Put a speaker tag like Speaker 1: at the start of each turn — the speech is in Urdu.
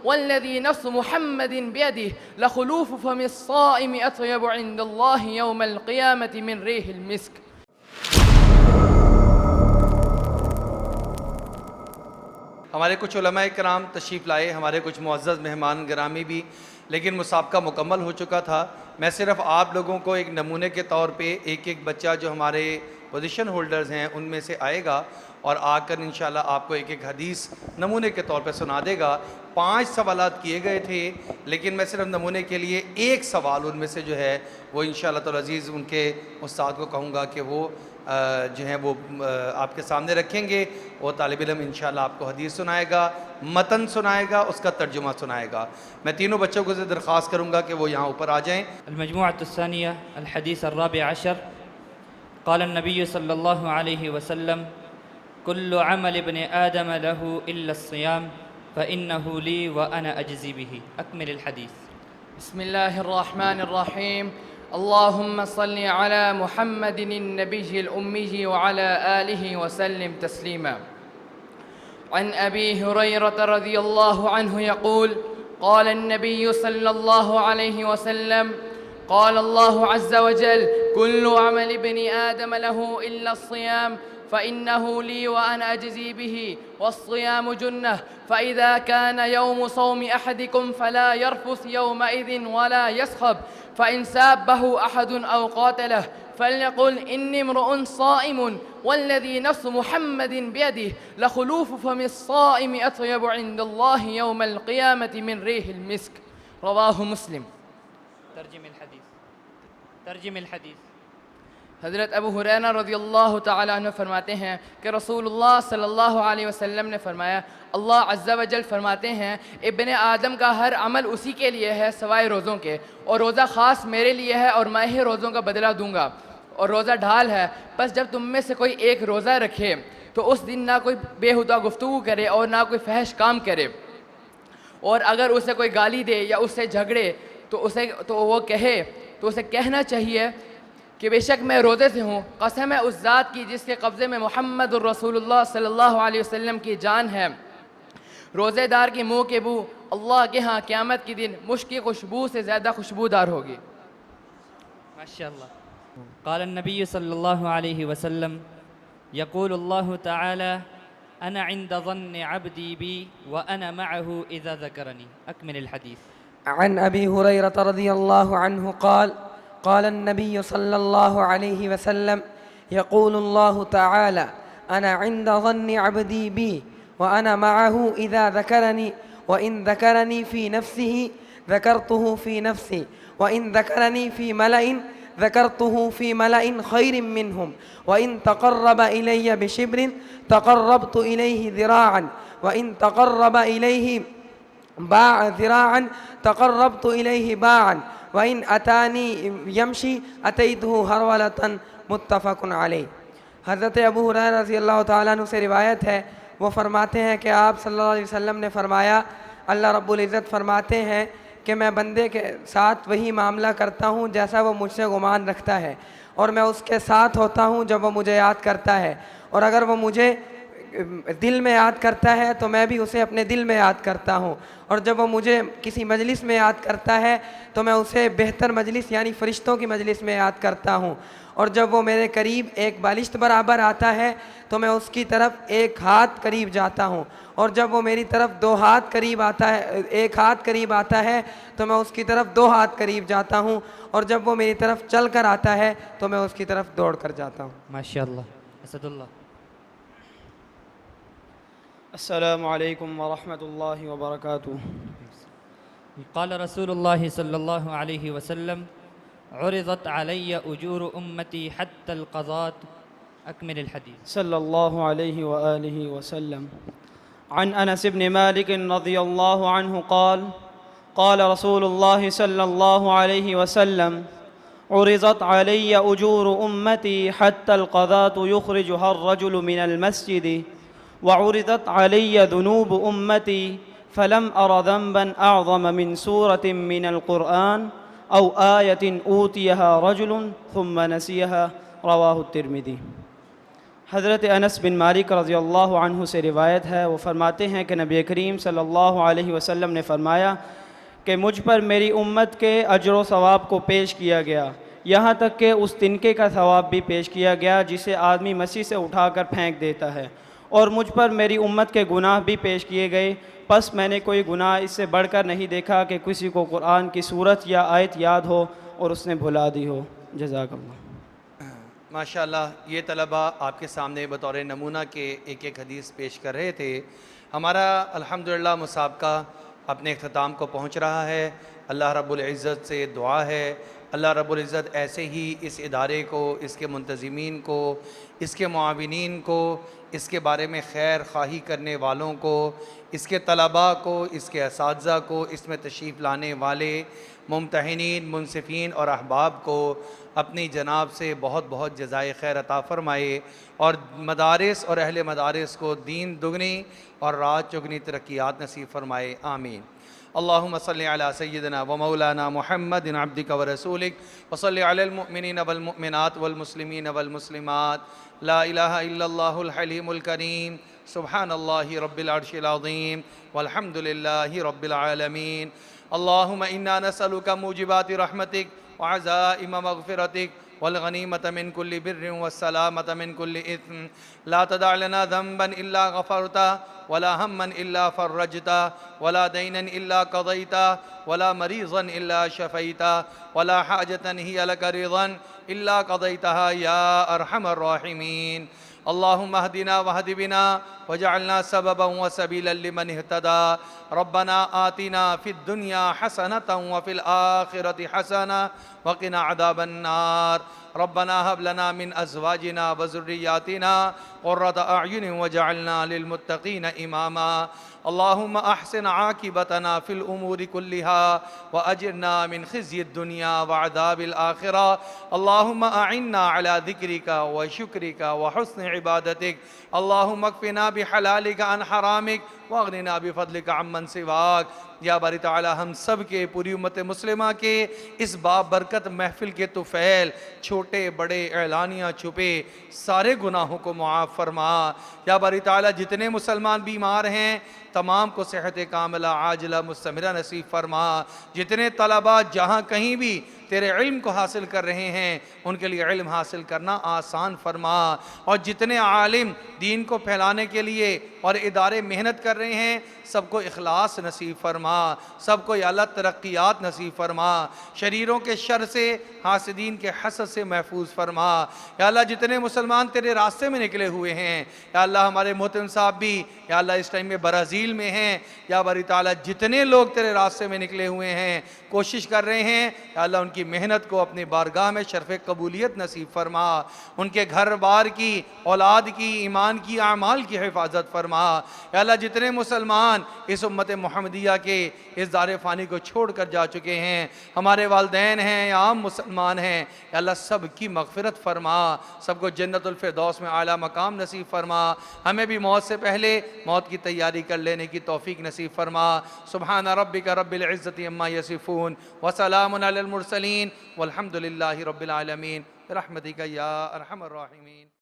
Speaker 1: والذي نفس محمد بيده لخلوف فم الصائم أطيب عند الله يوم القيامة من ريح المسك.
Speaker 2: ہمارے کچھ علماء کرام تشریف لائے، ہمارے کچھ معزز مہمان گرامی بھی، لیکن مسابقہ مکمل ہو چکا تھا۔ میں صرف آپ لوگوں کو ایک نمونے کے طور پہ ایک ایک بچہ جو ہمارے پوزیشن ہولڈرز ہیں ان میں سے آئے گا اور آ کر انشاءاللہ آپ کو ایک ایک حدیث نمونے کے طور پہ سنا دے گا۔ 5 سوالات کیے گئے تھے، لیکن میں صرف نمونے کے لیے ایک سوال ان میں سے جو ہے وہ انشاءاللہ تعالی عزیز ان کے استاد کو کہوں گا کہ وہ جو ہیں وہ آپ کے سامنے رکھیں گے۔ وہ طالب علم انشاءاللہ آپ کو حدیث سنائے گا، متن سنائے گا، اس کا ترجمہ سنائے گا۔ میں تینوں بچوں کو سے درخواست کروں گا کہ وہ یہاں اوپر آ جائیں۔
Speaker 3: المجموعة الثانية الحديث الرابع عشر. قال النبي صلى الله عليه وسلم: كل عمل ابن آدم له إلا الصيام فإنه لي وأنا أجزي به. أكمل الحديث.
Speaker 1: بسم الله الرحمن الرحيم. اللهم صل على محمد النبي الأمي وعلى آله وسلم تسليما. عن أبي هريرة رضي الله عنه يقول: قال النبي صلى الله عليه وسلم: قال الله عز وجل: كل عمل ابن آدم له إلا الصيام فإنه لي وأنا أجزي به، والصيام جنة، فإذا كان يوم صوم أحدكم فلا يرفث يومئذ ولا يسخب، فإن سابه أحد أو قاتله فليقل إني امرؤ صائم والذي نفس محمد بيده لخلوف فم الصائم أطيب عند الله يوم القيامة من ريح المسك. رواه مسلم.
Speaker 3: ترجم الحدیث.
Speaker 1: حضرت ابو ہریرہ رضی اللہ تعالیٰ عنہ فرماتے ہیں کہ رسول اللہ صلی اللہ علیہ وسلم نے فرمایا، اللہ عز و جل فرماتے ہیں ابن آدم کا ہر عمل اسی کے لیے ہے سوائے روزوں کے، اور روزہ خاص میرے لیے ہے اور میں ہی روزوں کا بدلہ دوں گا، اور روزہ ڈھال ہے، بس جب تم میں سے کوئی ایک روزہ رکھے تو اس دن نہ کوئی بےہودہ گفتگو کرے اور نہ کوئی فحش کام کرے، اور اگر اسے کوئی گالی دے یا اس سے جھگڑے تو وہ کہے تو اسے کہنا چاہیے کہ بے شک میں روزے سے ہوں، قسم ہے اس ذات کی جس کے قبضے میں محمد الرسول اللہ صلی اللہ علیہ وسلم کی جان ہے، روزے دار کی منہ کے بو اللہ کے ہاں قیامت کے دن مشک کی خوشبو سے زیادہ خوشبودار ہوگی۔
Speaker 3: ماشاءاللہ. قال النبي صلى الله عليه وسلم: يقول الله تعالى: أنا عند ظن عبدي بي وأنا معه إذا ذكرني. أكمل الحديث.
Speaker 4: عن أبي هريرة رضي الله عنه قال: قال النبي صلى الله عليه وسلم: يقول الله تعالى: أنا عند ظن عبدي بي وأنا معه إذا ذكرني، وإن ذكرني في نفسه ذكرته في نفسي، وإن ذكرني في ملأ ذكرته في ملأ خير منهم، وإن تقرب إلي بشبر تقربت إليه ذراعا، وإن تقرب إليه ذراعا تقربت إليه باعا، وإن أتاني يمشي أتيته هرولة. متفق علیہ. حضرت ابو ہریرہ رضی اللہ تعالیٰ عنہ سے روایت ہے، وہ فرماتے ہیں کہ آپ صلی اللہ علیہ وسلم نے فرمایا، اللہ رب العزت فرماتے ہیں کہ میں بندے کے ساتھ وہی معاملہ کرتا ہوں جیسا وہ مجھ سے گمان رکھتا ہے، اور میں اس کے ساتھ ہوتا ہوں جب وہ مجھے یاد کرتا ہے، اور اگر وہ مجھے دل میں یاد کرتا ہے تو میں بھی اسے اپنے دل میں یاد کرتا ہوں، اور جب وہ مجھے کسی مجلس میں یاد کرتا ہے تو میں اسے بہتر مجلس یعنی فرشتوں کی مجلس میں یاد کرتا ہوں، اور جب وہ میرے قریب ایک بالشت برابر آتا ہے تو میں اس کی طرف 1 ہاتھ قریب جاتا ہوں، اور جب وہ میری طرف 2 ہاتھ قریب آتا ہے 1 ہاتھ قریب آتا ہے تو میں اس کی طرف 2 ہاتھ قریب جاتا ہوں، اور جب وہ میری طرف چل کر آتا ہے تو میں اس کی طرف دوڑ کر جاتا ہوں۔
Speaker 3: ماشاءاللہ. اسد اللہ.
Speaker 5: السلام علیکم ورحمۃ اللہ وبرکاتہ.
Speaker 3: قال رسول الله صلى الله عليه وسلم: عرضت علي أجور أمتي حتى القضاة. أكمل الحديث.
Speaker 5: صلی اللہ علیہ وآلہ وسلم. عن انس بن مالک رضی اللہ عنہ قال: قال رسول الله صلی اللہ علیہ وسلم: عرضت علي أجور أمتي حتى القضاة يخرجها الرجل من المسجد، وعرضت علي ذنوب أمتي فلم أر ذنبا أعظم من سورة من القرآن أو آية أوتيها رجل ثم نسيها. رواه الترمذي. حضرت انس بن مالک رضی اللہ عنہ سے روایت ہے، وہ فرماتے ہیں کہ نبی کریم صلی اللہ علیہ وسلم نے فرمایا کہ مجھ پر میری امت کے اجر و ثواب کو پیش کیا گیا، یہاں تک کہ اس تنکے کا ثواب بھی پیش کیا گیا جسے آدمی مسیح سے اٹھا کر پھینک دیتا ہے، اور مجھ پر میری امت کے گناہ بھی پیش کیے گئے، پس میں نے کوئی گناہ اس سے بڑھ کر نہیں دیکھا کہ کسی کو قرآن کی صورت یا آیت یاد ہو اور اس نے بھلا دی ہو۔ جزاک اللہ۔
Speaker 2: ماشاءاللہ، یہ طلبہ آپ کے سامنے بطور نمونہ کے ایک ایک حدیث پیش کر رہے تھے۔ ہمارا الحمدللہ مسابقہ اپنے اختتام کو پہنچ رہا ہے۔ اللہ رب العزت سے دعا ہے اللہ رب العزت ایسے ہی اس ادارے کو، اس کے منتظمین کو، اس کے معاونین کو، اس کے بارے میں خیر خواہی کرنے والوں کو، اس کے طلباء کو، اس کے اساتذہ کو، اس میں تشریف لانے والے ممتحنین، منصفین اور احباب کو اپنی جناب سے بہت بہت جزائے خیر عطا فرمائے، اور مدارس اور اہل مدارس کو دین دگنی اور رات چگنی ترقیات نصیب فرمائے، آمین۔ اللہم صلی علی سیدنا و مولانا محمد عبدک و رسولک وصلی علی المؤمنین والمؤمنات والمسلمین والمسلمات، لا الہ الا اللہ الحلیم الکریم، سبحان اللہ رب العرش العظیم، والحمد للہ رب العالمین۔ اللہم انا نسألک موجبات رحمتک وعزائم مغفرتک والغنیمة من كل بر والسلامة من كل إثم، لا تدع لنا ذنبا إلا غفرته ولا هما إلا فرجته ولا دينا إلا قضيته ولا مريضا إلا شفيته ولا حاجة هي لك رضا إلا قضيتها يا أرحم الراحمين۔ اللهم اهدنا واهد بنا وجعلنا سببا وسبيلا لمن اهتدى، ربنا آتنا في الدنيا حسنة وفي الآخرة حسنة وقنا عذاب النار، ربنا هب لنا من أزواجنا وذرياتنا قرة أعين وجعلنا للمتقين إماما، اللهم أحسن عاقبتنا في الأمور كلها وأجرنا من خزي الدنيا وعذاب الآخرة، اللهم أعنا على ذكرك وشكرك وحسن عبادتك، اللهم اكفنا بحلالك عن حرامك واغننا بفضلك عمن سواك۔ یا باری تعالی ہم سب کے، پوری امت مسلمہ کے اس بابرکت محفل کے طفیل، چھوٹے بڑے اعلانیہ چھپے سارے گناہوں کو معاف فرما۔ یا باری تعالی جتنے مسلمان بیمار ہیں تمام کو صحت کاملہ عاجلہ مستمرہ نصیب فرما، جتنے طلباء جہاں کہیں بھی تیرے علم کو حاصل کر رہے ہیں ان کے لیے علم حاصل کرنا آسان فرما، اور جتنے عالم دین کو پھیلانے کے لیے اور ادارے محنت کر رہے ہیں سب کو اخلاص نصیب فرما، سب کو یا اللہ ترقیات نصیب فرما، شریروں کے شر سے، حاسدین کے حسد سے محفوظ فرما۔ یا اللہ جتنے مسلمان تیرے راستے میں نکلے ہوئے ہیں، یا اللہ ہمارے محترم صاحب بھی یا اللہ اس ٹائم میں برازیل میں ہیں، یا باری تعالیٰ جتنے لوگ تیرے راستے میں نکلے ہوئے ہیں کوشش کر رہے ہیں، یا اللہ ان کی محنت کو اپنی بارگاہ میں شرف قبولیت نصیب فرما، ان کے گھر بار کی، اولاد کی، ایمان کی، اعمال کی حفاظت فرما۔ یا اللہ جتنے مسلمان اس امت محمدیہ کے اس دار فانی کو چھوڑ کر جا چکے ہیں، ہمارے والدین ہیں یا عام مسلمان ہیں، یا اللہ سب کی مغفرت فرما، سب کو جنت الفردوس میں اعلیٰ مقام نصیب فرما، ہمیں بھی موت سے پہلے موت کی تیاری کر لینے کی توفیق نصیب فرما۔ سبحان ربک رب العزت عما یصفون وسلام علی المرسلین والحمد للہ رب العالمین برحمتک یا ارحم الراحمین۔